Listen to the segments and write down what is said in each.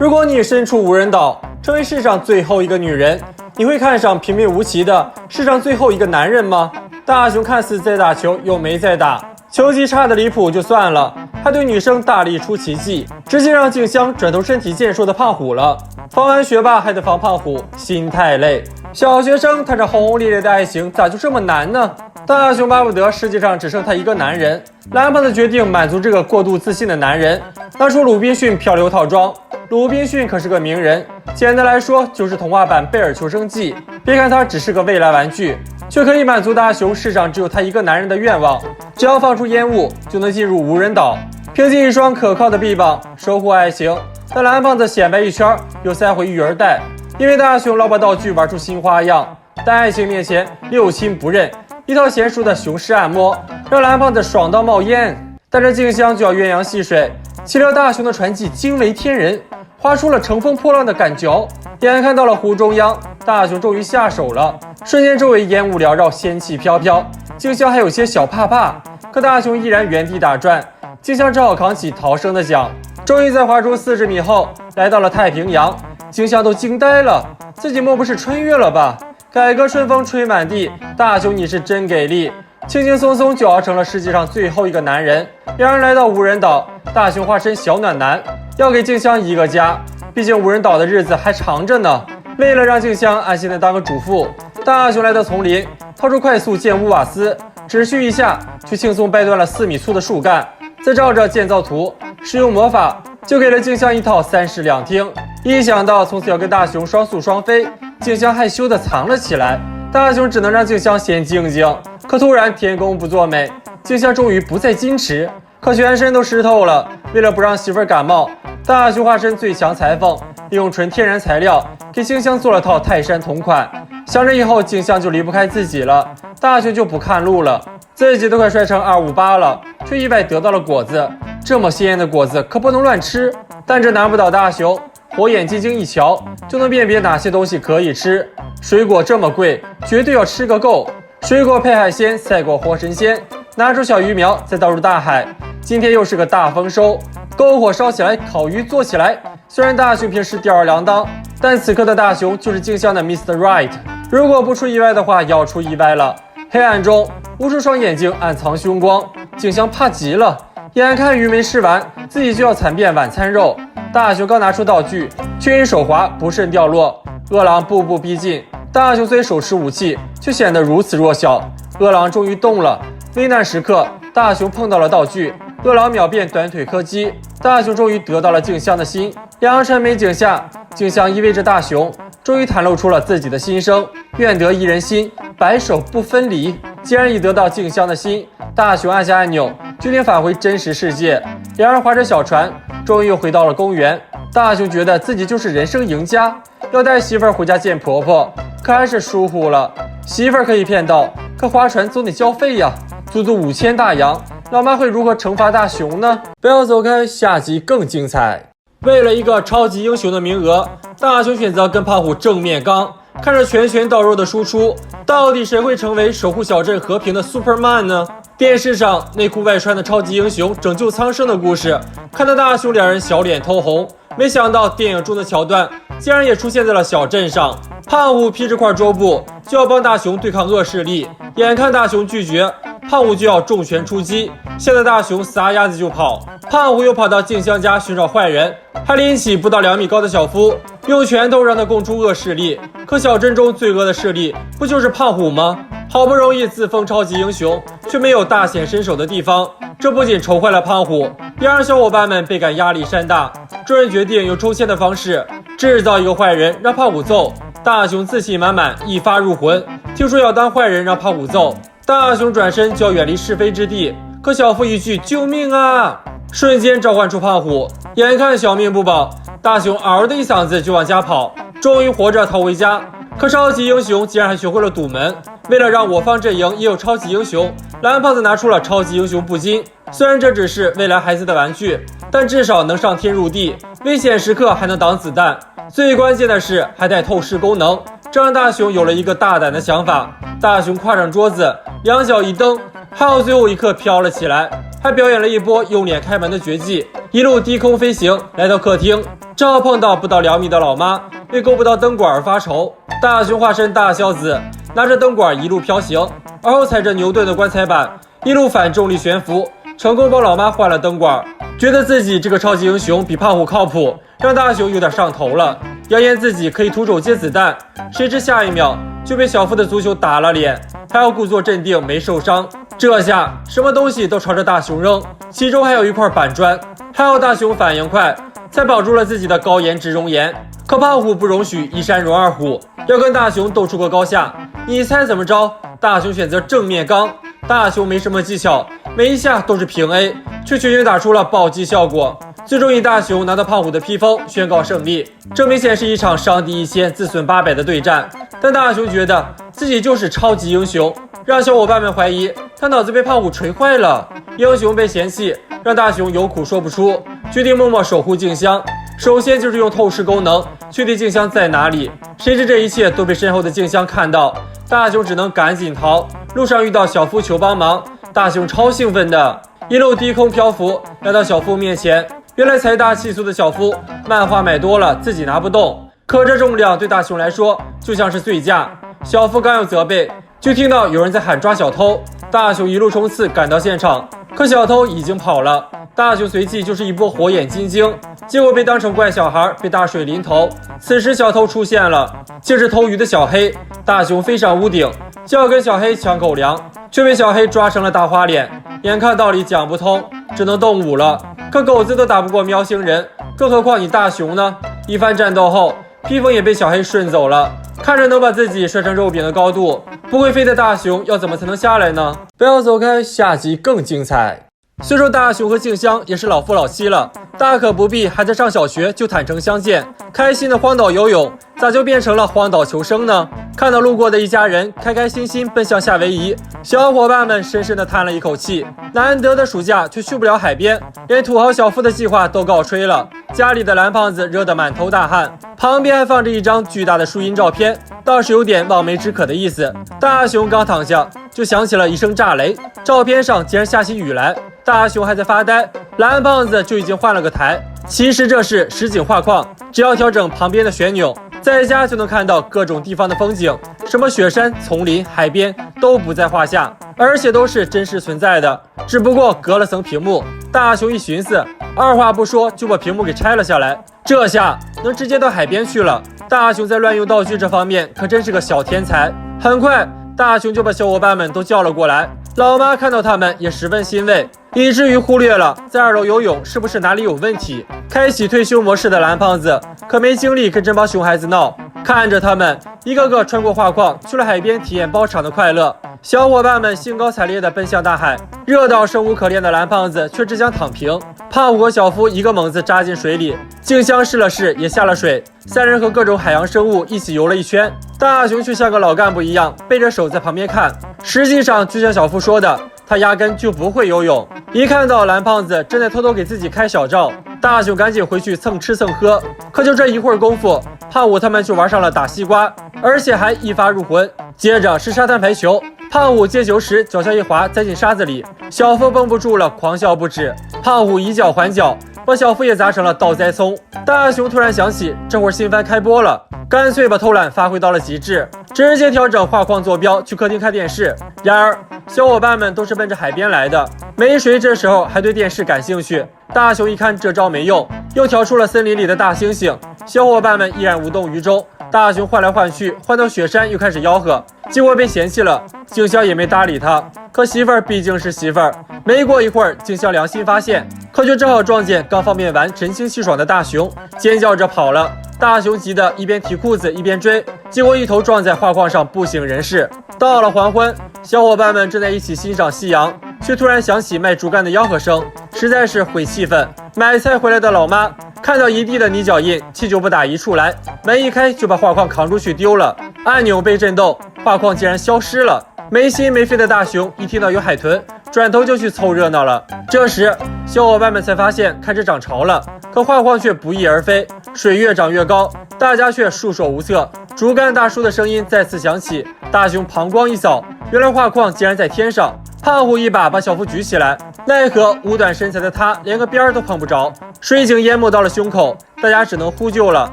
如果你身处无人岛，成为世上最后一个女人，你会看上平平无奇的世上最后一个男人吗？大雄看似在打球，又没在打，球技差的离谱就算了，还对女生大力出奇迹，直接让静香转投身体健硕的胖虎了。防完学霸还得防胖虎，心太累。小学生谈着轰轰烈烈的爱情，咋就这么难呢？大雄巴不得世界上只剩他一个男人。蓝胖子决定满足这个过度自信的男人，拿出鲁滨逊漂流套装。鲁滨逊可是个名人，简单来说就是童话版贝尔求生记。别看他只是个未来玩具，却可以满足大雄世上只有他一个男人的愿望。只要放出烟雾，就能进入无人岛，凭借一双可靠的臂膀守护爱情。但蓝胖子显摆一圈，又塞回育儿袋，因为大雄老把道具玩出新花样，在爱情面前六亲不认，一套娴熟的雄狮按摩让蓝胖子爽到冒烟。但这静香就要鸳鸯戏水，岂料大雄的传技惊为天人，划出了乘风破浪的感脚。眼看到了湖中央，大雄终于下手了，瞬间周围烟雾缭绕，仙气飘飘，静香还有些小怕怕，可大雄依然原地打转，静香只好扛起逃生的桨。终于在划出40米后来到了太平洋，静香都惊呆了，自己莫不是穿越了吧？改革春风吹满地，大雄你是真给力，轻轻松松就熬成了世界上最后一个男人。两人来到无人岛，大雄化身小暖男，要给静香一个家，毕竟无人岛的日子还长着呢。为了让静香安心的当个主妇，大雄来到丛林，掏出快速建屋瓦斯，只需一下却轻松掰断了4米粗的树干，再照着建造图使用魔法，就给了静香一套3室2厅。一想到从此要跟大雄双宿双飞，静香害羞地藏了起来。大雄只能让静香先静静，可突然天公不作美，静香终于不再矜持，可全身都湿透了。为了不让媳妇儿感冒，大雄化身最强裁缝，利用纯天然材料给静香做了套泰山同款，想着以后静香就离不开自己了。大雄就不看路了，自己都快摔成258了，却意外得到了果子。这么鲜艳的果子可不能乱吃，但这难不倒大雄，火眼金睛一瞧就能辨别哪些东西可以吃。水果这么贵，绝对要吃个够。水果配海鲜，赛过活神仙。拿出小鱼苗，再倒入大海。今天又是个大丰收，篝火烧起来，烤鱼做起来。虽然大雄平时吊儿郎当，但此刻的大雄就是静香的 Mr. Right。如果不出意外的话，要出意外了。黑暗中，无数双眼睛暗藏凶光，静香怕极了。眼看鱼没吃完，自己就要惨变晚餐肉。大雄刚拿出道具，却因手滑不慎掉落。饿狼步步逼近，大雄虽手持武器，却显得如此弱小。饿狼终于动了，危难时刻，大雄碰到了道具，饿狼秒变短腿柯基。大雄终于得到了静香的心。良辰美景下，静香依偎着大雄，终于袒露出了自己的心声：愿得一人心，白首不分离。既然已得到静香的心，大雄按下按钮，决定返回真实世界。两人划着小船，终于又回到了公园。大雄觉得自己就是人生赢家，要带媳妇儿回家见婆婆，可还是疏忽了。媳妇儿可以骗到，可划船总得交费呀，足足5000大洋。老妈会如何惩罚大雄呢？不要走开，下集更精彩。为了一个超级英雄的名额，大雄选择跟胖虎正面刚。看着拳拳到肉的输出，到底谁会成为守护小镇和平的 Superman 呢？电视上内裤外穿的超级英雄拯救苍生的故事，看到大雄两人小脸通红。没想到电影中的桥段竟然也出现在了小镇上。胖虎披着块桌布就要帮大雄对抗恶势力，眼看大雄拒绝，胖虎就要重拳出击，吓得大雄撒丫子就跑。胖虎又跑到静香家寻找坏人，还拎起不到2米高的小夫，用拳头让他供出恶势力。可小镇中最恶的势力不就是胖虎吗？好不容易自封超级英雄，却没有大显身手的地方，这不仅愁坏了胖虎，也让小伙伴们倍感压力山大。众人决定用抽签的方式制造一个坏人让胖虎揍。大雄自信满满，一发入魂，听说要当坏人让胖虎揍。大雄转身就要远离是非之地，可小夫一句救命啊，瞬间召唤出胖虎。眼看小命不保，大雄嗷的一嗓子就往家跑，终于活着逃回家。可超级英雄竟然还学会了堵门。为了让我方阵营也有超级英雄，蓝胖子拿出了超级英雄布巾。虽然这只是未来孩子的玩具，但至少能上天入地，危险时刻还能挡子弹。最关键的是还带透视功能，这让大雄有了一个大胆的想法。大雄跨上桌子，两脚一蹬，还有最后一刻飘了起来，还表演了一波用脸开门的绝技，一路低空飞行，来到客厅，正好碰到不到2米的老妈为够不到灯管而发愁。大雄化身大孝子，拿着灯管一路飘行，而后踩着牛顿的棺材板，一路反重力悬浮，成功帮老妈换了灯管。觉得自己这个超级英雄比胖虎靠谱，让大雄有点上头了，扬言自己可以徒手接子弹。谁知下一秒就被小夫的足球打了脸，还要故作镇定没受伤。这下什么东西都朝着大雄扔，其中还有一块板砖。还好大雄反应快，才保住了自己的高颜值容颜。可胖虎不容许一山容二虎，要跟大雄斗出个高下。你猜怎么着？大雄选择正面刚。大雄没什么技巧，每一下都是平 A， 却全打出了暴击效果。最终以大雄拿到胖虎的披风宣告胜利。这明显是一场伤敌1000自损800的对战，但大雄觉得自己就是超级英雄，让小伙伴们怀疑他脑子被胖虎锤坏了。英雄被嫌弃，让大雄有苦说不出，决定默默守护静香。首先就是用透视功能确定静香在哪里，谁知这一切都被身后的静香看到，大雄只能赶紧逃。路上遇到小夫求帮忙，大雄超兴奋的一路低空漂浮，来到小夫面前。原来财大气粗的小夫漫画买多了，自己拿不动，可这重量对大雄来说就像是醉驾。小夫刚要责备，就听到有人在喊抓小偷。大雄一路冲刺赶到现场，可小偷已经跑了。大雄随即就是一波火眼金睛，结果被当成怪小孩，被大水淋头。此时小偷出现了，竟是偷鱼的小黑。大雄飞上屋顶，就要跟小黑抢狗粮，却被小黑抓成了大花脸。眼看道理讲不通，只能动武了。可狗子都打不过喵星人，更何况你大雄呢？一番战斗后，披风也被小黑顺走了。看着能把自己摔成肉饼的高度，不会飞的大雄要怎么才能下来呢？不要走开，下集更精彩。虽说大雄和静香也是老夫老妻了，大可不必还在上小学就坦诚相见。开心的荒岛游泳，咋就变成了荒岛求生呢？看到路过的一家人开开心心奔向夏威夷，小伙伴们深深地叹了一口气。难得的暑假却去不了海边，连土豪小夫的计划都告吹了。家里的蓝胖子热得满头大汗，旁边还放着一张巨大的树荫照片，倒是有点望梅止渴的意思。大雄刚躺下，就响起了一声炸雷，照片上竟然下起雨来。大雄还在发呆，蓝胖子就已经换了个台。其实这是实景画框，只要调整旁边的旋钮，在家就能看到各种地方的风景，什么雪山、丛林、海边都不在话下，而且都是真实存在的，只不过隔了层屏幕。大雄一寻思，二话不说就把屏幕给拆了下来，这下能直接到海边去了。大雄在乱用道具这方面可真是个小天才。很快，大雄就把小伙伴们都叫了过来。老妈看到他们也十分欣慰，以至于忽略了在2楼游泳是不是哪里有问题。开启退休模式的蓝胖子可没精力跟这帮熊孩子闹，看着他们一个个穿过画框去了海边体验包场的快乐，小伙伴们兴高采烈地奔向大海。热到生无可恋的蓝胖子却只想躺平。胖虎和小夫一个猛子扎进水里，静香试了试也下了水，三人和各种海洋生物一起游了一圈。大雄却像个老干部一样背着手在旁边看，实际上就像小夫说的，他压根就不会游泳。一看到蓝胖子正在偷偷给自己开小灶，大雄赶紧回去蹭吃蹭喝。可就这一会儿功夫，胖虎他们就玩上了打西瓜，而且还一发入魂。接着是沙滩排球，胖虎接球时脚下一滑栽进沙子里，小夫绷不住了，狂笑不止。胖虎以脚还脚，把小夫也砸成了倒栽葱。大雄突然想起这会儿新番开播了，干脆把偷懒发挥到了极致，直接调整画框坐标去客厅看电视。然而小伙伴们都是奔着海边来的，没谁这时候还对电视感兴趣。大雄一看这招没用，又调出了森林里的大猩猩，小伙伴们依然无动于衷。大雄换来换去，换到雪山又开始吆喝，结果被嫌弃了。静香也没搭理他，可媳妇儿毕竟是媳妇儿。没过一会儿，静香良心发现，可就正好撞见刚方便完神清气爽的大雄，尖叫着跑了。大雄急得一边提裤子一边追，结果一头撞在画框上不省人事。到了黄昏，小伙伴们正在一起欣赏夕阳，却突然响起卖竹竿的吆喝声，实在是毁气氛。买菜回来的老妈看到一地的泥脚印，气就不打一处来，门一开就把画框扛出去丢了，按钮被震动，画框竟然消失了。没心没肺的大雄一听到有海豚，转头就去凑热闹了。这时小伙伴们才发现开始涨潮了，可画框却不翼而飞，水越涨越高，大家却束手无策。竹竿大叔的声音再次响起，大雄膀胱一扫，原来画框竟然在天上。胖虎一把把小夫举起来，奈何五短身材的他连个边儿都碰不着，水已经淹没到了胸口，大家只能呼救了。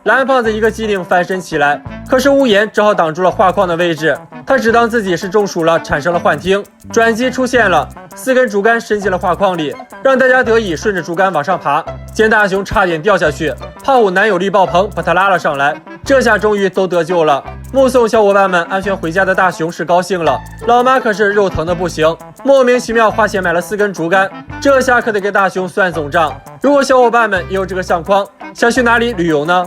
蓝胖子一个机灵翻身起来，可是屋檐只好挡住了画框的位置，他只当自己是中暑了，产生了幻听。转机出现了，4根竹竿伸进了画框里，让大家得以顺着竹竿往上爬。见大熊差点掉下去，胖虎男友力爆棚把他拉了上来，这下终于都得救了。目送小伙伴们安全回家的大熊是高兴了，老妈可是肉疼的不行，莫名其妙花钱买了4根竹竿，这下可得给大熊算总账。如果小伙伴们也有这个相框，想去哪里旅游呢？